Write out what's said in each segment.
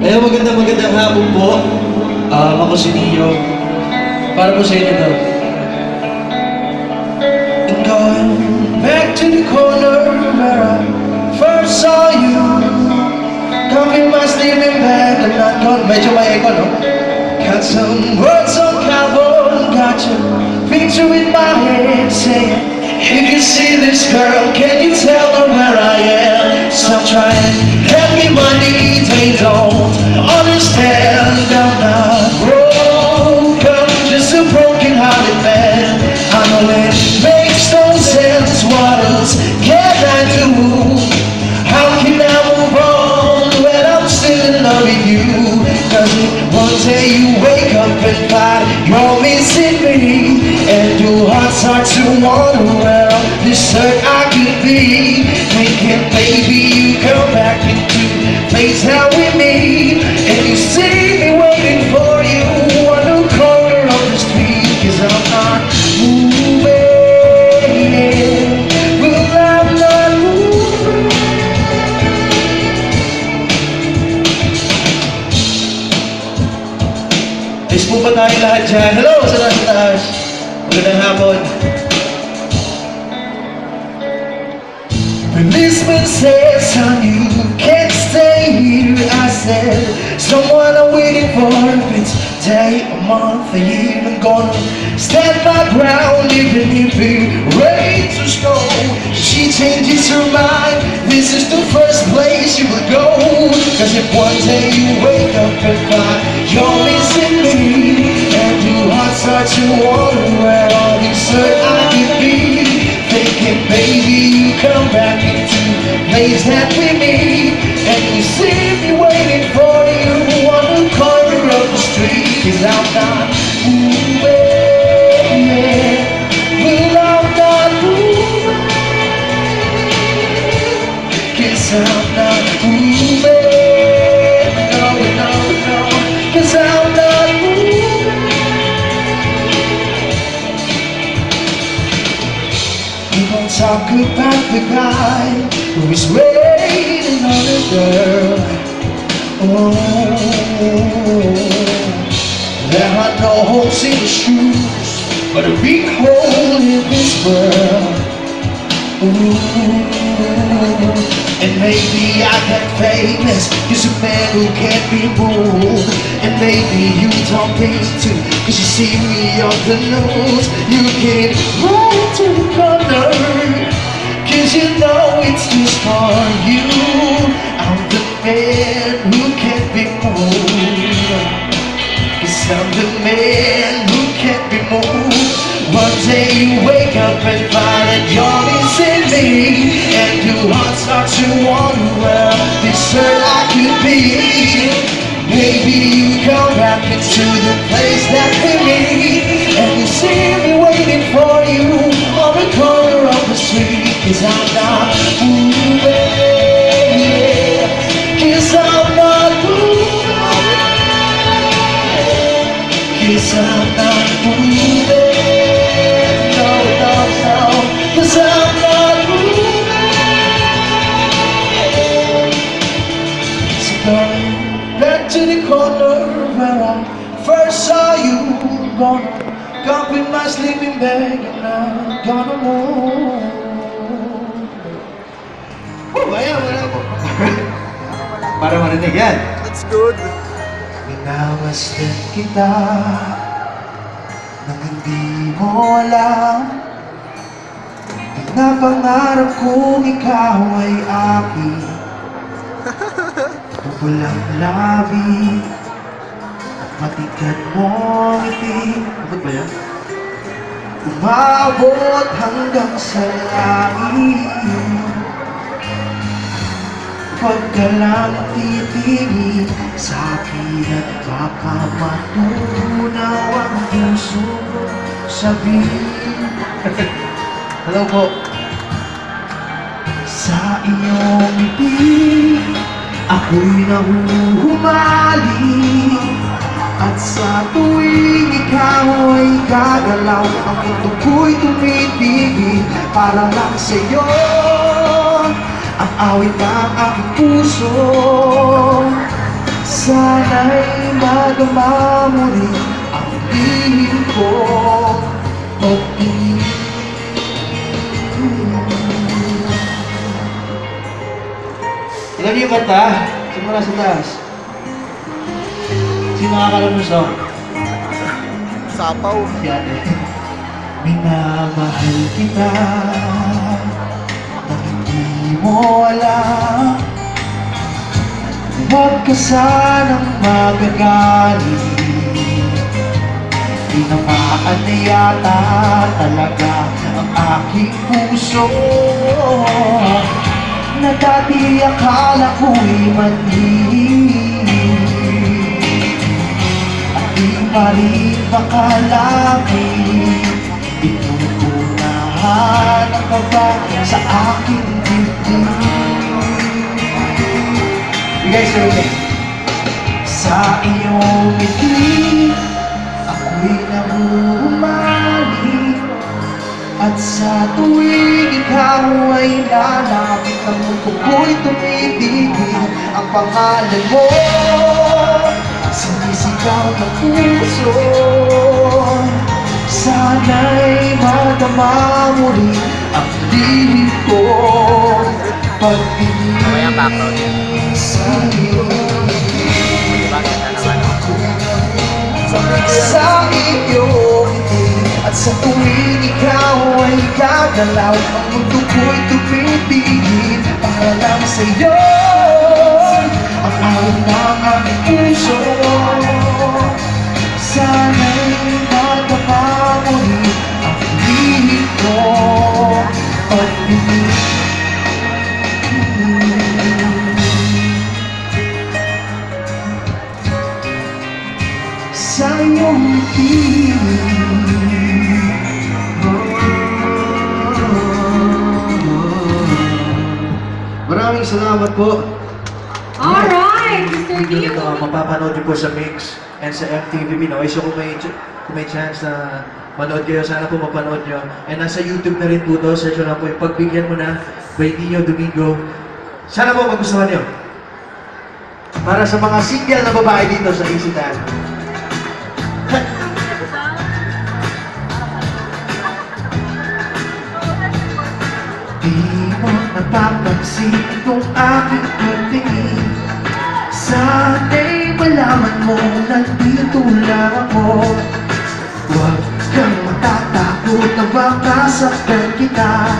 Ayun, magandang hapon po. Ako si Neo. Para po sa inyo to. And going back to the corner where I first saw you. Coming my sleeping bag and not gone. Medyo may echo, no? Got some words on carbon. Got your picture in my head saying, if you see this girl, can you tell her where I am? Stop trying, hand me money, they don't understand. I'm not broken, just a broken-hearted man. I know it makes no sense, what else can I do? How can I move on when I'm still in love with you? Cause one day you wake up and find you're missing me, and your heart starts to wonder where all this hurt I could be. Thinking baby you come back into the place now with me, and you see me waiting for you on the corner of the street. Cause I'm not moving, well I'm not moving. Is po ba tayo lahat dyan? Hello sa taas. Magandang hapon. Policeman says, son, you can't stay here. I said, someone I'm waiting for. If it's a day, a month, a year, I'm gonna stand my ground even if it rains or snow. She changes her mind, this is the first place you will go. Cause if one day you wake up and find you're missing me, and your heart starts to wonder where all this hurt I could be. Thinking baby you come back into the place that with me, and you see me waiting for you on the corner of the street. Cause I'm not moving, well I'm not moving. Cause I'm not moving, no, no, no. Cause I'm not moving. We gon' talk about the guy who is waiting on a girl. Oh, there are no holes in the shoes, but a big hole in this world. Ooh. And maybe I get famous, you're a man who can't be moved. And maybe you don't think to, cause you see me on the news. You get right to the corner, cause you know it's just for you. I'm the man who can't be moved, cause I'm the man who can't be moved. One day you wake up and find that you're missing me, and your heart starts to wonder where this hurt I could be. Maybe you come back into the place that we meet, and you see me waiting for you on the corner of the street. Cause I'm not moving, yeah. Cause I'm not moving, cause I'm not moving. Cause I'm not moving. So going back to the corner where I first saw you. Gonna come with my sleeping bag and I'm gonna move. Oh, ayan, wala po. Para marinig yan. That's good. Minamasdan kita nang hindi mo alam. Pinapangarap kong ikaw ay akin. Walang labi at matikat mong ngiti. Abot ba yan? Umabot hanggang sa langit. Pagka lang titingin sa akin at baka matutunaw ang puso ko sabihin. Hello po. Sa iyong ngiti ako'y nahuhumali, at sa tuwing ikaw ay gagalaw, ang mundo ko'y tumitigil para lang sa'yo. Ang awit ng aking puso. Sana'y magama mo rin ang lihim ko. Alam niyo yung kanta? Simula sa taas. Sino nakakalam mo song? Sapaw. Yan eh. Minamahal kita nang hindi mo alam. Huwag ka sanang magagalit. Tinamaan na yata talaga ang aking puso, na dati akala ko'y mali. At di pa rin makalapit. Inuunahan ang kaba sa aking dibdib. You guys are okay. Sa iyong ngiti ako'y namumalik. At sa tuwing ikaw ay lalapit, ang mundo ko'y tumitigil. Ang pangalan mo sinisigaw ng puso. Sana'y madama mo rin ang lihim ko pag-ibig sa'yo. Sa iyong ngiti at sa tuwing ikaw ay gagalaw, ang mundo ko'y tumitigil para lang sa'yo. Ang awit ng aking puso, sana'y madama mo rin ang lihim ko pag-ibig. Sa iyong ngiti. Maraming salamat po. Alright, Mr. Dio. Mapapanood niyo po sa Mix and sa MTV Pinoy. So kung may chance na manood kayo, sana po mapanood niyo. And nasa YouTube na rin po to. Search nyo lang po yung Pagbigyan Mo Na by Nino Domingo. Sana po magustuhan niyo. Para sa mga single na babae dito sa Isitan. Di mo napapansin kung aking pagtingin. Sana'y malaman mo nandito lang ako. Huwag kang matatakot na baka saktan kita.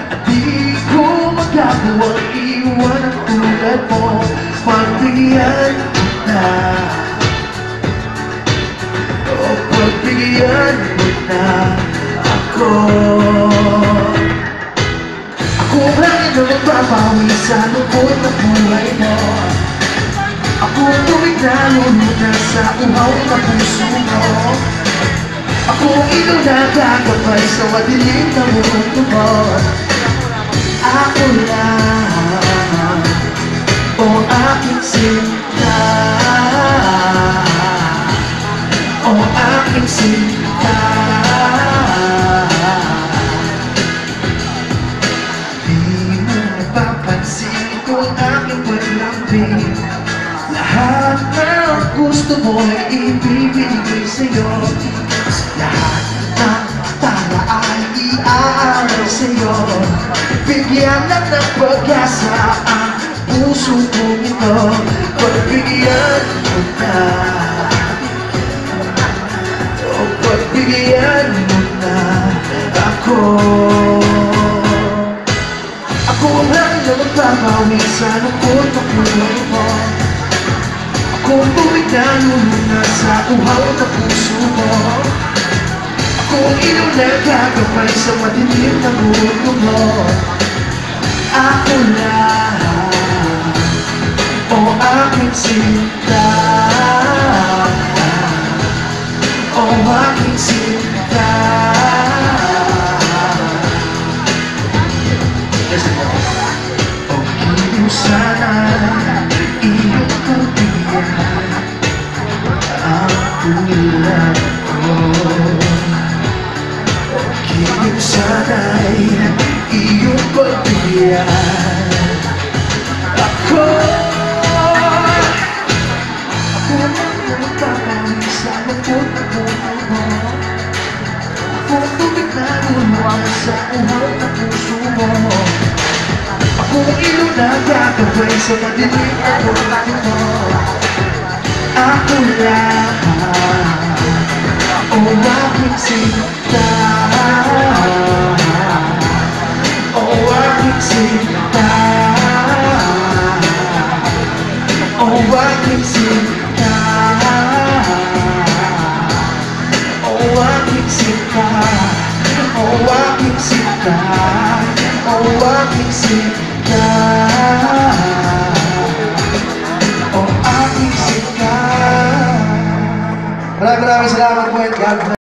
At di ko magagawa iwan ang tulad mo. Pagbigyan mo na, o pagbigyan mo na ako. Ako lang na magbabawi sa lungkot ng buhay mo. Ako tuwing nalulunod sa uhaw na puso mo. Ako ilaw na gagabay sa madilim na mundo mo. Ako lang, o aking sinta, o aking sinta. Lahat ng gusto mo ay ibibigay sa'yo. Lahat ng tala ay iaalay sa'yo. Bigyan lang ng pag-asa ang puso kong ito. Pagbigyan mo na, o pagbigyan mo na ako. Ako lang na magbabawi sa lungkot ng buhay mo. Ako tuwing nalulunod sa uhaw na puso mo. Ako ilaw na gagabay sa madilim na mundo mo. Ako lang, o aking sinta, o aking sinta. O kung sana iyong pagbiyan ang tulad ko. O kung sana'y iyong pagbiyan buhat ng puso mo. Ako ang ilo na gagawin sa madilim na buhay mo. Ako lang o aking sinta, o aking sinta, o aking sinta, o aking sinta, o aking sinta, o aking sinta, o aking sinta. Maraming salamat po, and God bless.